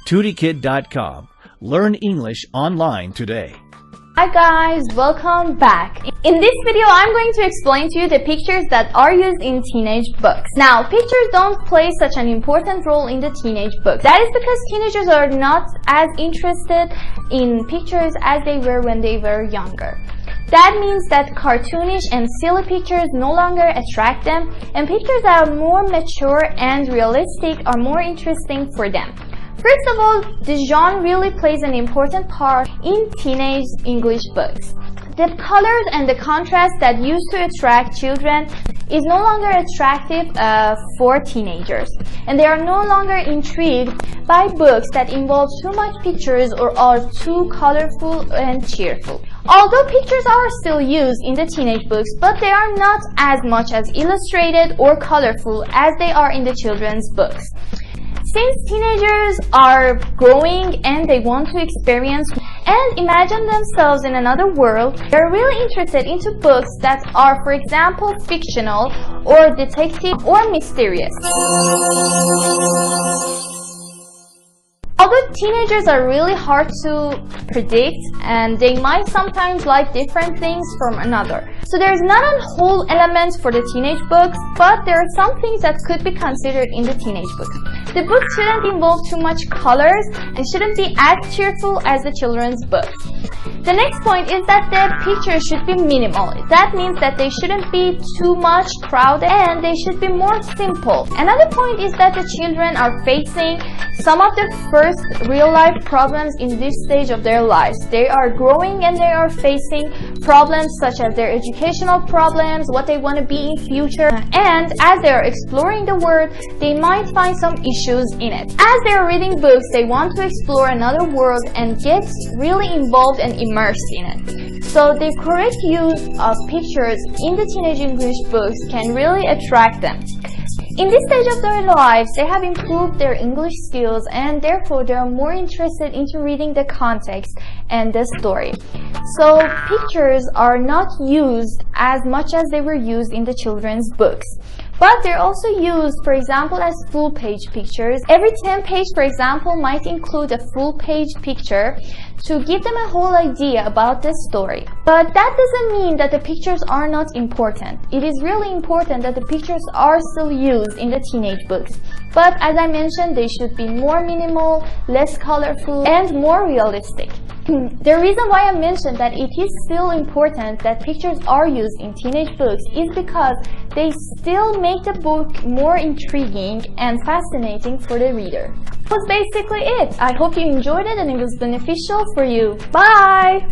Tutykid.com. Learn English online today. Hi guys, welcome back. In this video, I'm going to explain to you the pictures that are used in teenage books. Now, pictures don't play such an important role in the teenage books. That is because teenagers are not as interested in pictures as they were when they were younger. That means that cartoonish and silly pictures no longer attract them, and pictures that are more mature and realistic are more interesting for them. First of all, the genre really plays an important part in teenage English books. The colors and the contrast that used to attract children is no longer attractive for teenagers, and they are no longer intrigued by books that involve too much pictures or are too colorful and cheerful. Although pictures are still used in the teenage books, but they are not as much as illustrated or colorful as they are in the children's books. Since teenagers are growing and they want to experience and imagine themselves in another world, they're really interested into books that are, for example, fictional or detective or mysterious. Although teenagers are really hard to predict and they might sometimes like different things from another. So there's not a whole element for the teenage books, but there are some things that could be considered in the teenage books. The book shouldn't involve too much colors and shouldn't be as cheerful as the children's books. The next point is that the pictures should be minimal. That means that they shouldn't be too much crowded and they should be more simple. Another point is that the children are facing some of the first real-life problems in this stage of their lives. They are growing and they are facing problems such as their educational problems, what they want to be in future, and as they are exploring the world, they might find some issues in it. As they are reading books, they want to explore another world and get really involved and immersed in it. So the correct use of pictures in the teenage English books can really attract them. In this stage of their lives, they have improved their English skills and therefore they are more interested into reading the context and the story. So pictures are not used as much as they were used in the children's books. But they're also used, for example, as full-page pictures. Every 10 page, for example, might include a full-page picture to give them a whole idea about the story. But that doesn't mean that the pictures are not important. It is really important that the pictures are still used in the teenage books. But as I mentioned, they should be more minimal, less colorful, and more realistic. The reason why I mentioned that it is still important that pictures are used in teenage books is because they still make the book more intriguing and fascinating for the reader. That was basically it. I hope you enjoyed it and it was beneficial for you. Bye!